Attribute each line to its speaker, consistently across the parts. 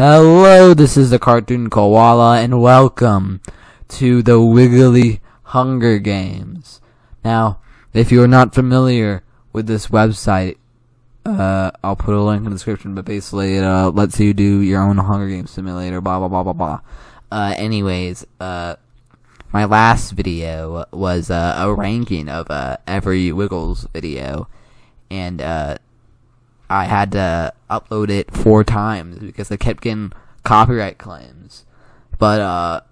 Speaker 1: Hello, this is the cartoon Koala, and welcome to the Wiggly Hunger Games. Now, if you are not familiar with this website, I'll put a link in the description, but basically it lets you do your own Hunger Games simulator, blah blah blah blah blah. Anyways, my last video was a ranking of every Wiggles video, and I had to upload it 4 times because I kept getting copyright claims. But,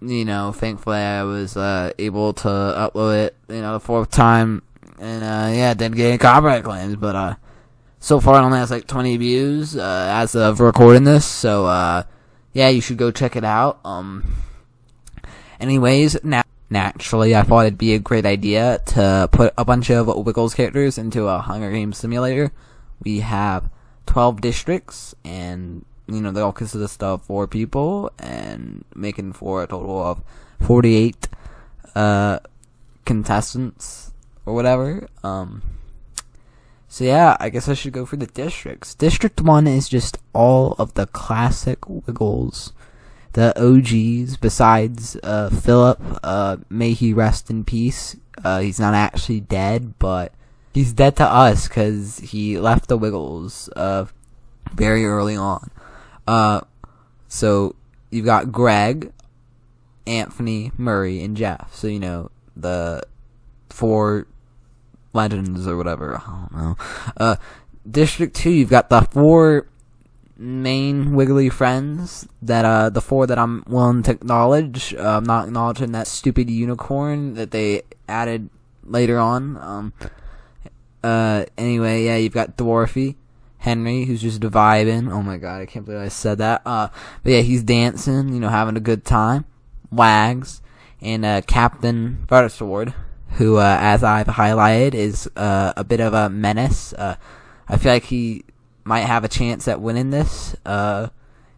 Speaker 1: thankfully I was able to upload it, the 4th time, and, didn't get any copyright claims. But, so far it only has like 20 views, as of recording this, so, you should go check it out. Anyways, naturally, I thought it'd be a great idea to put a bunch of Wiggles characters into a Hunger Games simulator. We have 12 districts, and, they all consist of 4 people, and making for a total of 48, contestants, or whatever. So yeah, I guess I should go for the districts. District 1 is just all of the classic Wiggles. The OGs, besides, Philip, may he rest in peace. He's not actually dead, but he's dead to us, cause he left the Wiggles, very early on. So, you've got Greg, Anthony, Murray, and Jeff. So, the 4 legends or whatever, I don't know. District 2, you've got the 4 main Wiggly friends, that, the 4 that I'm willing to acknowledge. I'm not acknowledging that stupid unicorn that they added later on. Anyway, yeah, you've got Dwarfy, Henry, who's just vibing. Oh my god, I can't believe I said that. But yeah, he's dancing, having a good time. Wags, and, Captain Buttersword, who, as I've highlighted, is, a bit of a menace. I feel like he might have a chance at winning this,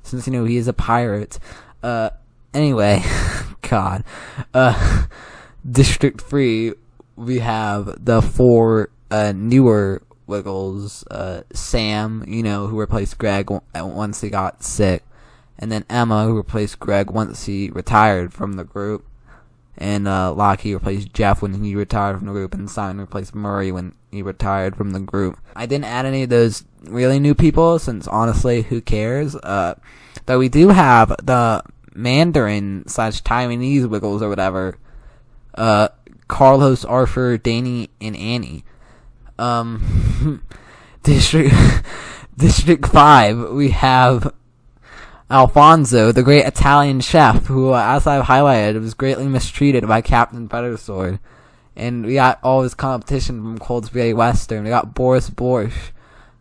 Speaker 1: since, he is a pirate. Anyway, god. District 3, we have the 4, newer Wiggles, Sam, who replaced Greg once he got sick, and then Emma, who replaced Greg once he retired from the group, and Lockie replaced Jeff when he retired from the group, and Simon replaced Murray when he retired from the group. I didn't add any of those really new people, since honestly, who cares? But we do have the Mandarin / Taiwanese Wiggles or whatever, Carlos, Arthur, Danny, and Annie. District 5, we have Alfonso, the great Italian chef, who, as I've highlighted, was greatly mistreated by Captain Buttersword. And we got all his competition from Cold Spaghetti Western. We got Boris Borscht,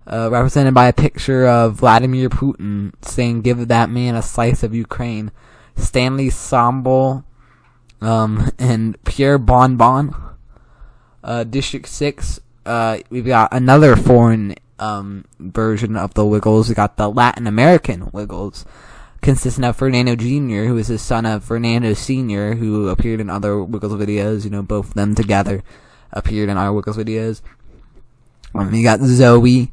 Speaker 1: represented by a picture of Vladimir Putin, saying, "Give that man a slice of Ukraine." Stanley Sambal, and Pierre Bonbon. District 6, we've got another foreign version of the Wiggles. We got the Latin American Wiggles, consisting of Fernando Jr., who is the son of Fernando Sr., who appeared in other Wiggles videos. Both of them together appeared in our Wiggles videos. We got Zoe,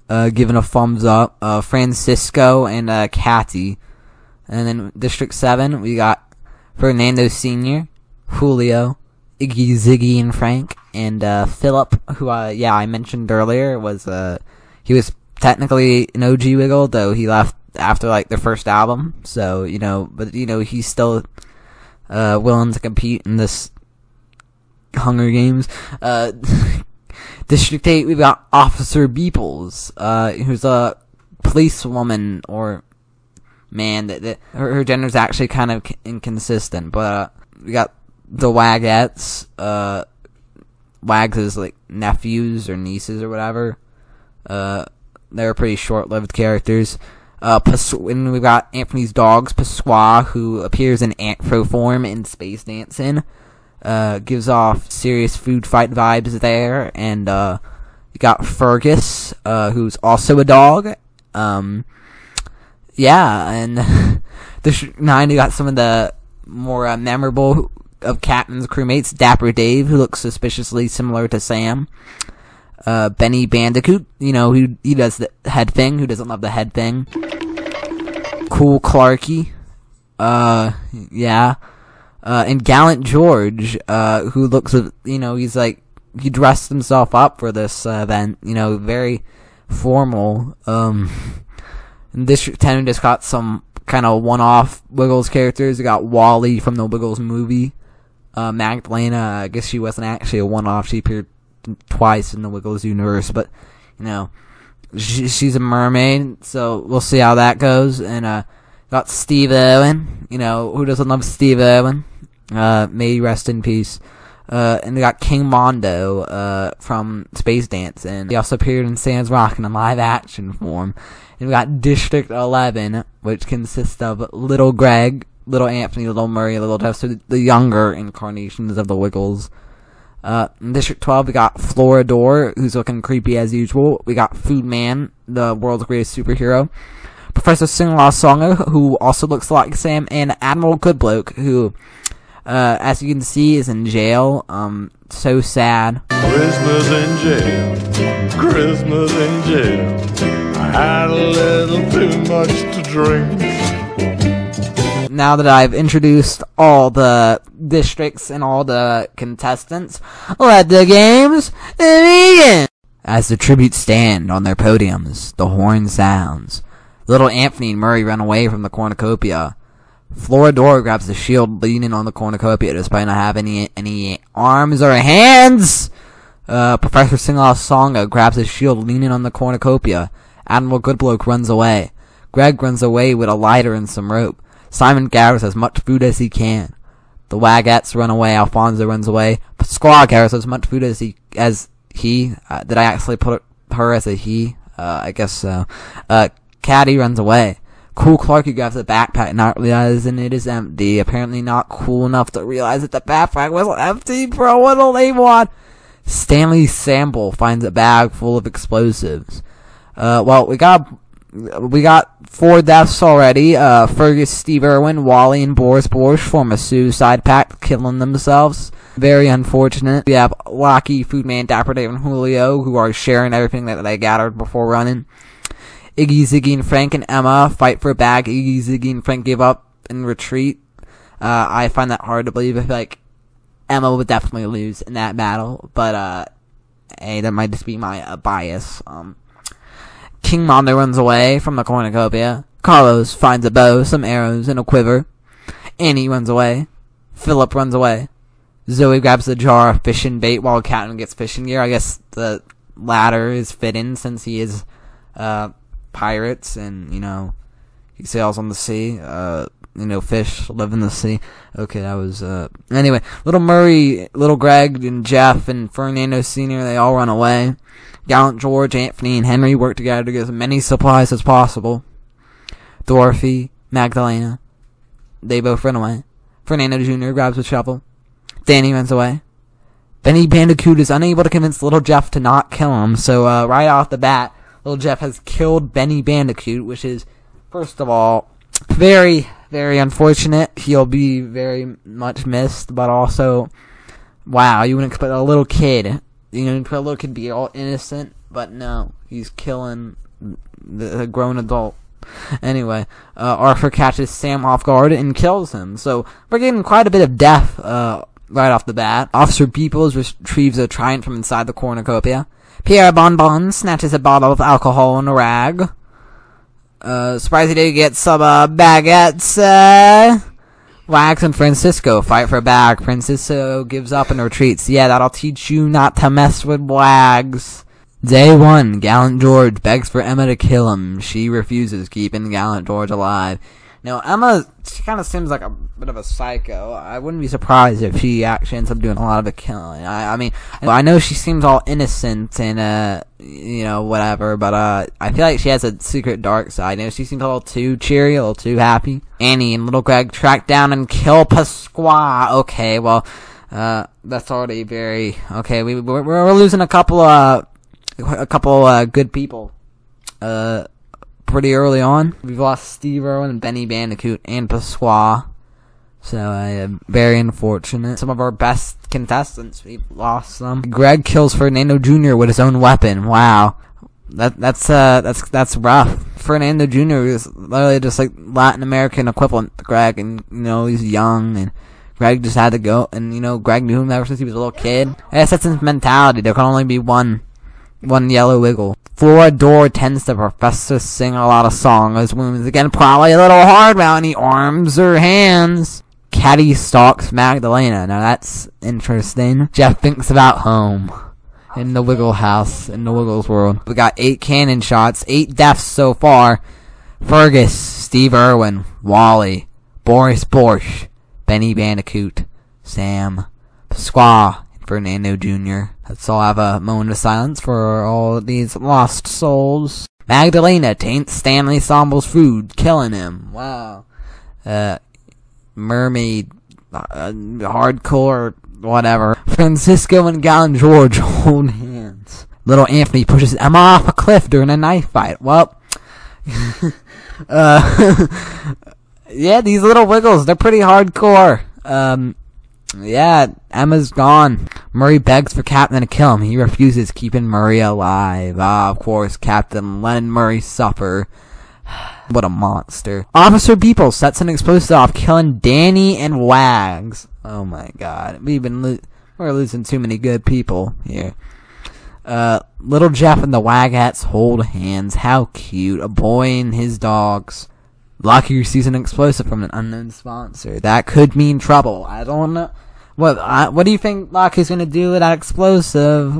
Speaker 1: giving a thumbs up, Francisco, and Cathy. And then District 7, we got Fernando Sr., Julio, Iggy, Ziggy, and Frank, and Philip, who I mentioned earlier, he was technically an OG Wiggle, though he left after like their first album. So but he's still willing to compete in this Hunger Games. District 8, we've got Officer Beeples, who's a policewoman or man that her gender's actually kind of inconsistent, but we got the Wagettes, Wags' like nephews or nieces or whatever. They're pretty short-lived characters. And we've got Anthony's dogs, Pasqua, who appears in Anthro form in Space Dancing. Gives off serious food fight vibes there. And you got Fergus, who's also a dog. And District 9, you got some of the more memorable of Captain's crewmates. Dapper Dave, who looks suspiciously similar to Sam. Benny Bandicoot, he does the head thing. Who doesn't love the head thing? Cool Clarky. Yeah. And Gallant George, who looks, he's like, he dressed himself up for this event, very formal. In District 10, we just got some kind of one-off Wiggles characters. We got Wally from the Wiggles movie. Magdalena, I guess she wasn't actually a one-off. She appeared twice in the Wiggles universe, but, she's a mermaid, so we'll see how that goes. And, got Steve Irwin, who doesn't love Steve Irwin? May he rest in peace. And we got King Mondo, from Space Dance, and he also appeared in Sans Rock in a live-action form. And we got District 11, which consists of Little Greg, Little Anthony, Little Murray, Little Jeff, so the younger incarnations of the Wiggles. In District 12, we got Floridor, who's looking creepy as usual. We got Food Man, the world's greatest superhero. Professor Sing-Law Songa, who also looks like Sam, and Admiral Goodbloke, who, as you can see, is in jail. So sad.
Speaker 2: Christmas in jail, Christmas in jail. I had a little too much to drink.
Speaker 1: Now that I've introduced all the districts and all the contestants, let the games begin! As the tributes stand on their podiums, the horn sounds. Little Anthony and Murray run away from the cornucopia. Floridor grabs the shield, leaning on the cornucopia despite not having any arms or hands. Professor Sing-Law Songa grabs his shield, leaning on the cornucopia. Admiral Goodbloke runs away. Greg runs away with a lighter and some rope. Simon gathers as much food as he can. The Wagettes run away. Alfonso runs away. Pasquale gathers as much food as he. Did I actually put her as a he? I guess so. Caddy runs away. Cool Clarky grabs a backpack, not realizing it is empty. Apparently not cool enough to realize that the backpack was empty, bro. What'll they want? Stanley Sample finds a bag full of explosives. Well, we got 4 deaths already. Fergus, Steve Irwin, Wally, and Boris Borsch form a suicide pact, killing themselves. Very unfortunate. We have Locky, Foodman, Dapper Dave, and Julio, who are sharing everything that they gathered before running. Iggy, Ziggy, and Frank and Emma fight for a bag. Iggy, Ziggy, and Frank give up and retreat. I find that hard to believe. I feel like Emma would definitely lose in that battle, but hey, that might just be my bias. King Mondo runs away from the cornucopia. Carlos finds a bow, some arrows, and a quiver. Annie runs away. Philip runs away. Zoe grabs a jar of fishing bait while Captain gets fishing gear. I guess the latter is fitting since he is pirates and, he sails on the sea. Fish live in the sea. Okay, that was, anyway. Little Murray, Little Greg, and Jeff, and Fernando Sr., they all run away. Gallant George, Anthony, and Henry work together to get as many supplies as possible. Dorothy, Magdalena, they both run away. Fernando Jr. grabs a shovel. Danny runs away. Benny Bandicoot is unable to convince Little Jeff to not kill him, so right off the bat, Little Jeff has killed Benny Bandicoot, which is, first of all, very, very unfortunate. He'll be very much missed, but also, wow, you wouldn't expect a little kid. A little kid be all innocent, but no, he's killing the grown adult. Anyway, Arthur catches Sam off guard and kills him, so we're getting quite a bit of death right off the bat. Officer Beeples retrieves a trident from inside the cornucopia. Pierre Bonbon snatches a bottle of alcohol and a rag. Surprised he didn't get some baguettes. Wags and Francisco fight for a bag. Francisco gives up and retreats. Yeah, that'll teach you not to mess with Wags. Day 1, Gallant George begs for Emma to kill him. She refuses, keeping Gallant George alive. Now, Emma, she kind of seems like a bit of a psycho. I wouldn't be surprised if she actually ends up doing a lot of the killing. I mean, I know she seems all innocent and, whatever, but, I feel like she has a secret dark side. She seems a little too cheery, a little too happy. Count and Little Greg track down and kill Pasquale. Okay, well, that's already very, okay, we're losing a couple good people, pretty early on. We've lost Steve Irwin and Benny Bandicoot and Pasquale. So, very unfortunate. Some of our best contestants, we've lost them. Greg kills Fernando Jr. with his own weapon. Wow. That's rough. Fernando Jr. is literally just like Latin American equivalent to Greg, and he's young, and Greg just had to go, and Greg knew him ever since he was a little kid. I guess that's his mentality. There can only be one yellow wiggle. Floridor tends to profess to sing a lot of songs. Wounds again, probably a little hard around the arms or hands. Caddy stalks Magdalena. Now that's interesting. Jeff thinks about home. In the Wiggle house. In the Wiggles world. We got 8 cannon shots. 8 deaths so far. Fergus. Steve Irwin. Wally. Boris Borsch. Benny Bandicoot. Sam. Pasqua. Fernando Jr. Let's all have a moment of silence for all these lost souls. Magdalena taints Stanley Somble's food, killing him. Wow. Mermaid, hardcore, whatever. Francisco and Gallon George hold hands. Little Anthony pushes Emma off a cliff during a knife fight. Well, yeah, these little wiggles, they're pretty hardcore. Yeah, Emma's gone. Murray begs for Captain to kill him. He refuses, keeping Murray alive. Of course, Captain letting Murray suffer. What a monster. Officer Beeple sets an explosive off, killing Danny and Wags. Oh my god. We're losing too many good people here. Little Jeff and the Wagettes hold hands. How cute. A boy and his dogs. Lucky receives an explosive from an unknown sponsor. That could mean trouble. I don't know. What do you think Lockie's gonna do with that explosive?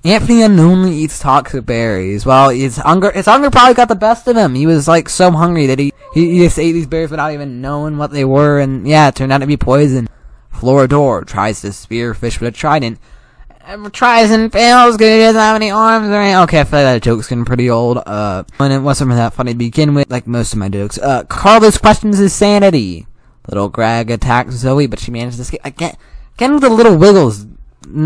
Speaker 1: Anthony unknowingly eats toxic berries. Well, his hunger probably got the best of him. He was like so hungry that he just ate these berries without even knowing what they were, and yeah, it turned out to be poison. Floridor tries to spearfish with a trident. Tries and fails because he doesn't have any arms or anything. Okay, I feel like that joke's getting pretty old. And it wasn't that funny to begin with, like most of my jokes. Carlos questions his sanity. Little Greg attacks Zoe, but she manages to escape. Again with the little wiggles.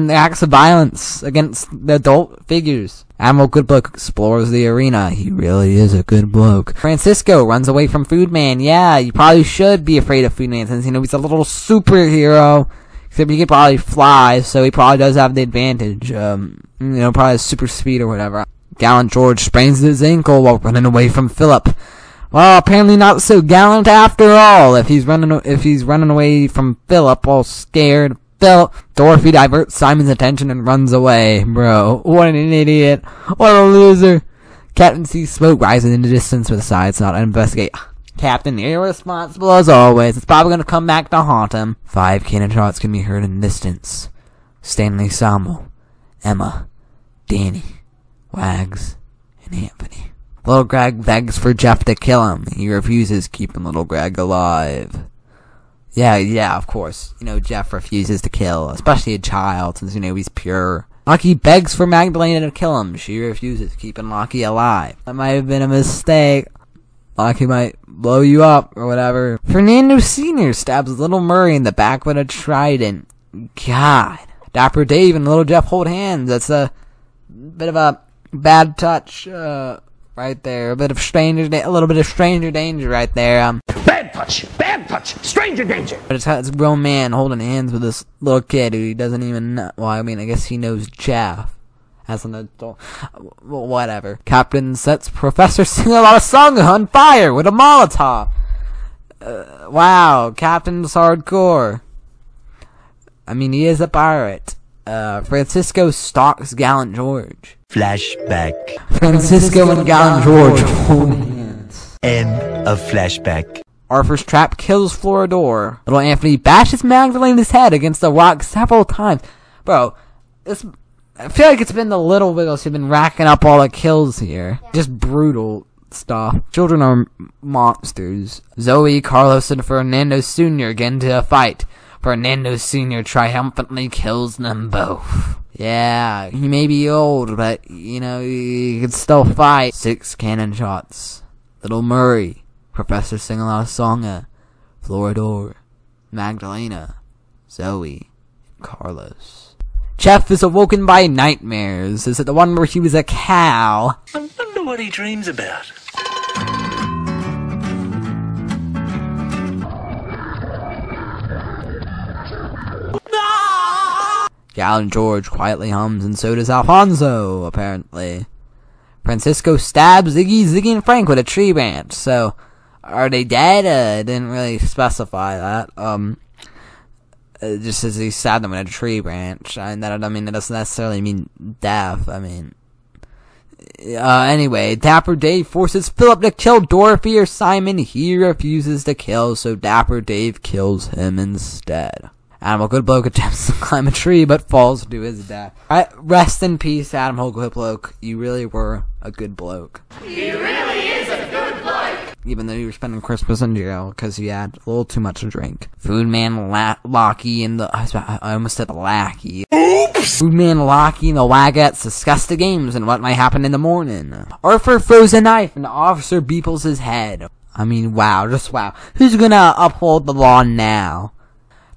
Speaker 1: Acts of violence against the adult figures. Admiral Goodbloke explores the arena. He really is a good bloke. Francisco runs away from Food Man. Yeah, you probably should be afraid of Food Man since, he's a little superhero. Except he can probably fly, so he probably does have the advantage. Probably has super speed or whatever. Gallant George sprains his ankle while running away from Philip. Well, apparently not so gallant after all. If he's running away from Philip, all scared. Dorothy diverts Simon's attention and runs away. Bro, what an idiot. What a loser. Captain sees smoke rising in the distance but decides not to investigate. Captain, irresponsible as always. It's probably going to come back to haunt him. 5 cannon shots can be heard in the distance. Stanley Sommel, Emma, Danny, Wags, and Anthony. Little Greg begs for Jeff to kill him. He refuses, keeping little Greg alive. Yeah, of course. Jeff refuses to kill, especially a child, since, he's pure. Lucky begs for Magdalena to kill him. She refuses, keeping Lucky alive. That might have been a mistake. Lucky might blow you up, or whatever. Fernando Sr. stabs little Murray in the back with a trident. God. Dapper Dave and little Jeff hold hands. That's a bit of a bad touch, right there. A little bit of stranger danger right there.
Speaker 3: Bad touch, stranger danger.
Speaker 1: But it's a grown man holding hands with this little kid who he doesn't even know. Well, I guess he knows Jeff. As an adult. Whatever. Captain sets Professor Sing-A-Lot Song on fire with a Molotov. Wow. Captain's hardcore. He is a pirate. Francisco stalks Gallant George.
Speaker 3: Flashback.
Speaker 1: Francisco and Gallant George hold hands.
Speaker 3: End of flashback.
Speaker 1: Arthur's trap kills Floridor. Little Anthony bashes Magdalena's head against the rock several times. Bro, I feel like it's been the little wiggles who've been racking up all the kills here. Just brutal stuff. Children are monsters. Zoe, Carlos, and Fernando Sr. get into a fight. Fernando Sr. triumphantly kills them both. Yeah, he may be old, but, he can still fight. 6 cannon shots. Little Murray, Professor Sing-A-Lot Songa, Floridor, Magdalena, Zoe, and Carlos. Jeff is awoken by nightmares. Is it the one where he was a cow?
Speaker 3: I wonder what he dreams about.
Speaker 1: Gallant George quietly hums, and so does Alfonso, apparently. Francisco stabs Ziggy, and Frank with a tree branch. So, are they dead? Didn't really specify that. Just as he stabbed them with a tree branch. That doesn't necessarily mean death. Anyway, Dapper Dave forces Philip to kill Dorothy or Simon. He refuses to kill, so Dapper Dave kills him instead. Animal Good Bloke attempts to climb a tree, but falls to his death. Rest in peace, Animal Good Bloke. You really were a good bloke.
Speaker 4: He really is a good bloke.
Speaker 1: Even though you were spending Christmas in jail because you had a little too much to drink. Foodman Locky and the... I almost said Lackey. Oops! Foodman Locky and the Waggets discuss the games and what might happen in the morning. Arthur throws a knife and the officer beeples his head. Wow, just wow. Who's gonna uphold the law now?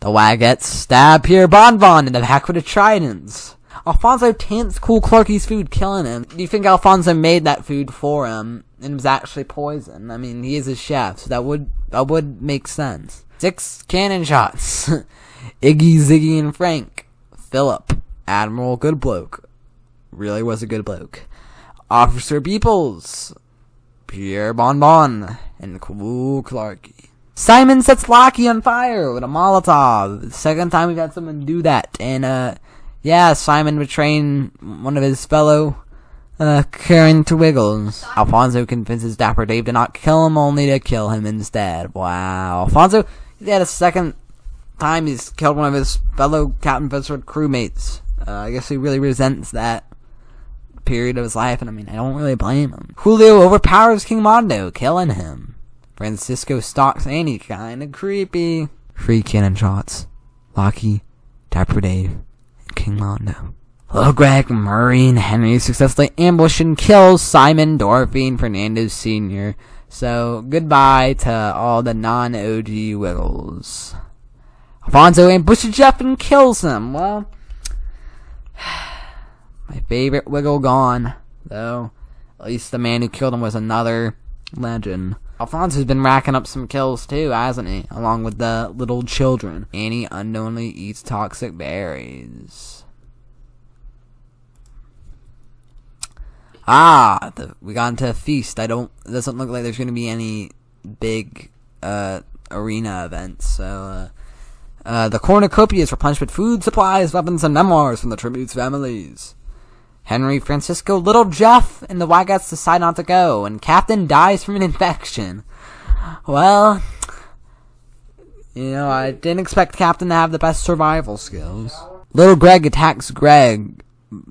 Speaker 1: The Waggets stab Pierre Bonbon in the back with a trident. Alfonso taints Cool Clarky's food, killing him. Do you think Alfonso made that food for him and it was actually poison? He is a chef, so that would make sense. 6 cannon shots. Iggy, Ziggy, and Frank. Philip, Admiral Good Bloke. Really was a good bloke. Officer Beeples. Pierre Bonbon. And Cool Clarky. Simon sets Locky on fire with a Molotov. The second time we've had someone do that. And, Simon betraying one of his fellow, caring to Wiggles. Alfonso convinces Dapper Dave to not kill him, only to kill him instead. Wow. Alfonso, he had a second time he's killed one of his fellow Captain Fitzgerald crewmates. I guess he really resents that period of his life, and I don't really blame him. Julio overpowers King Mondo, killing him. Francisco stalks Annie, kinda creepy. 3 cannon shots. Locky, Dapper Dave, and King Mondo. Little Greg, Murray, and Henry successfully ambush and kill Simon, Dorothy, and Fernando Sr. So, goodbye to all the non-OG Wiggles. Alfonso ambushes Jeff and kills him. Well, my favorite Wiggle gone. Though, at least the man who killed him was another legend. Alfonso's been racking up some kills too, hasn't he? Along with the little children. Annie unknowingly eats toxic berries. We got into a feast. It doesn't look like there's going to be any big arena events. So, the cornucopias were replenished with food, supplies, weapons, and memoirs from the tributes' families. Henry, Francisco, Little Jeff, and the Waggets decide not to go, and Captain dies from an infection. Well, I didn't expect Captain to have the best survival skills. Little Greg attacks Greg,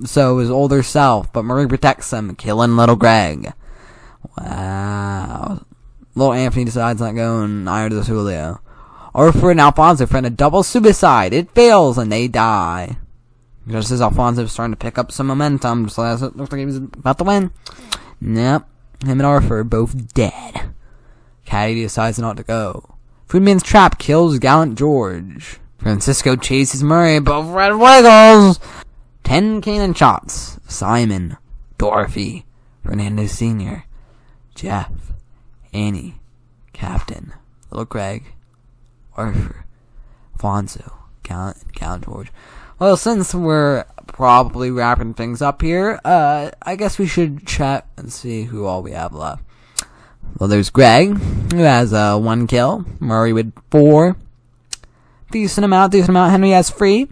Speaker 1: so his older self, but Murray protects him, killing Little Greg. Wow. Little Anthony decides not to go, and neither does Julio. Arthur and Alfonso friend a double suicide. It fails, and they die. Just as Alfonso was starting to pick up some momentum, just as it looked like he was about to win. Nope. Him and Arthur are both dead. Caddy decides not to go. Foodman's trap kills Gallant George. Francisco chases Murray above Red Wiggles. 10 cannon shots. Simon, Dorothy, Fernando Sr., Jeff, Annie, Captain, Little Greg, Arthur, Alfonso, Gallant George. Well, since we're probably wrapping things up here, I guess we should check and see who all we have left. Well, there's Greg, who has 1 kill. Murray with 4. Decent amount. Henry has 3.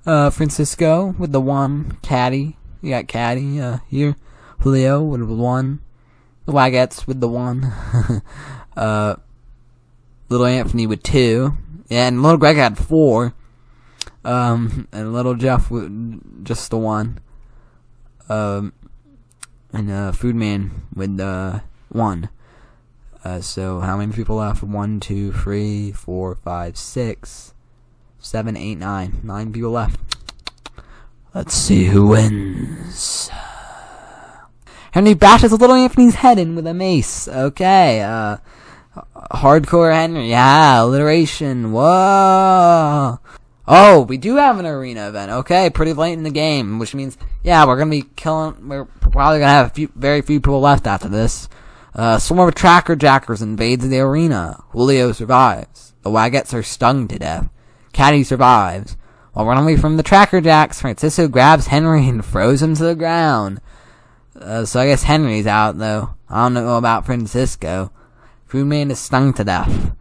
Speaker 1: Francisco with the 1. Caddy. You got Caddy here. Julio with 1. The Waggets with the 1. Little Anthony with 2. Yeah, and Little Greg had 4. And Little Jeff with just the 1. And Foodman with 1. So how many people left? 1, 2, 3, 4, 5, 6, 7, 8, 9. 9 people left. Let's see who wins. Henry bashes Little Anthony's head in with a mace. Okay, hardcore Henry. Yeah, alliteration. Whoa. Oh, we do have an arena event. Okay, pretty late in the game, which means, we're gonna be we're probably gonna have very few people left after this. Swarm of tracker jackers invades the arena. Julio survives. The Waggets are stung to death. Caddy survives. While running away from the Tracker Jacks, Francisco grabs Henry and throws him to the ground. So I guess Henry's out, though. I don't know about Francisco. Foodman is stung to death.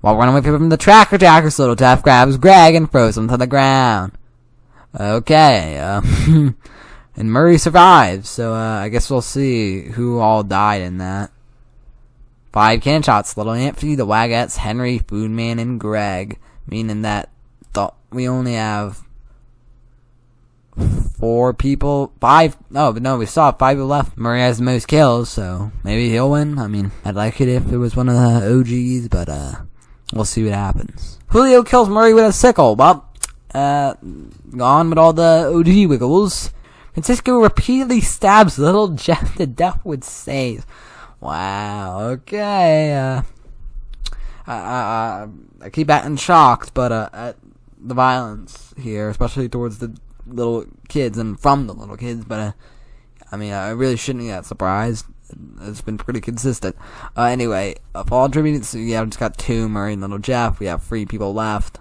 Speaker 1: While running away from the Tracker Jackers, Little Jeff grabs Greg and throws him to the ground. Okay, and Murray survives, so I guess we'll see who all died in that. 5 can shots: Little Anthony, the Wagettes, Henry, Foodman, and Greg. Meaning that we only have 4 people. 5. No, but no, we still have 5 people left. Murray has the most kills, so maybe he'll win. I mean, I'd like it if it was one of the OGs, but we'll see what happens. Julio kills Murray with a sickle. Well, gone with all the OG Wiggles. Francisco repeatedly stabs Little Jeff to death with saves. Wow, okay, I keep acting shocked, but, at the violence here, especially towards the little kids and from the little kids, but, I mean, I really shouldn't get surprised. It's been pretty consistent. Anyway, fall tributes, yeah, we just got 2, Murray and Little Jeff. We have 3 people left.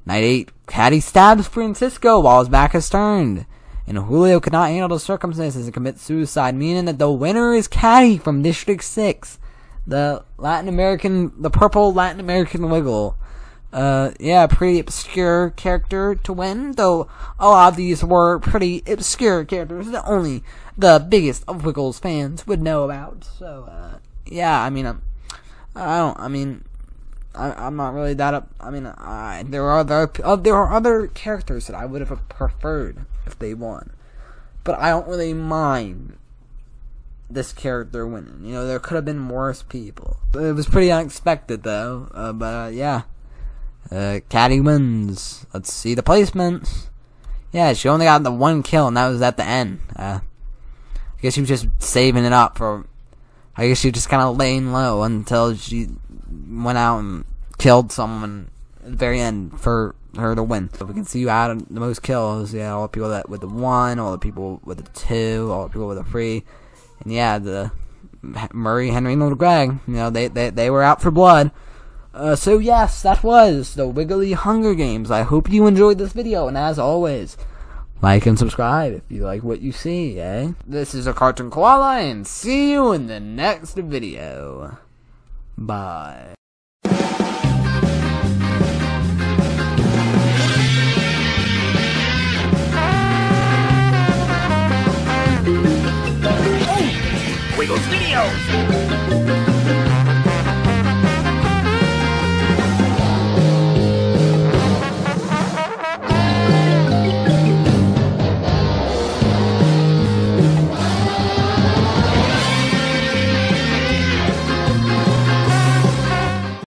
Speaker 1: Night 8, Caddy stabs Francisco while his back is turned. And Julio could not handle the circumstances and commits suicide, meaning that the winner is Caddy from District 6. The purple Latin American Wiggle. Yeah, pretty obscure character to win, though a lot of these were pretty obscure characters that only the biggest of Wiggles fans would know about. So, yeah, I mean, I'm not really that up. I mean, there are other characters that I would have preferred if they won, but I don't really mind this character winning. You know, there could have been worse people. It was pretty unexpected, though. But yeah, Caddy wins. Let's see the placements. Yeah, she only got the 1 kill, and that was at the end. I guess she was just saving it up for. I guess she was just kind of laying low until she went out and killed someone at the very end for her to win. So we can see who had the most kills. Yeah, all the people that with the 1, all the people with the 2, all the people with the 3, and yeah, the Murray, Henry, and Little Greg. You know, they were out for blood. So yes, that was the Wiggly Hunger Games. I hope you enjoyed this video, and as always, like and subscribe if you like what you see, eh? This is a Cartoon Koala, and see you in the next video. Bye.
Speaker 3: Wiggles videos!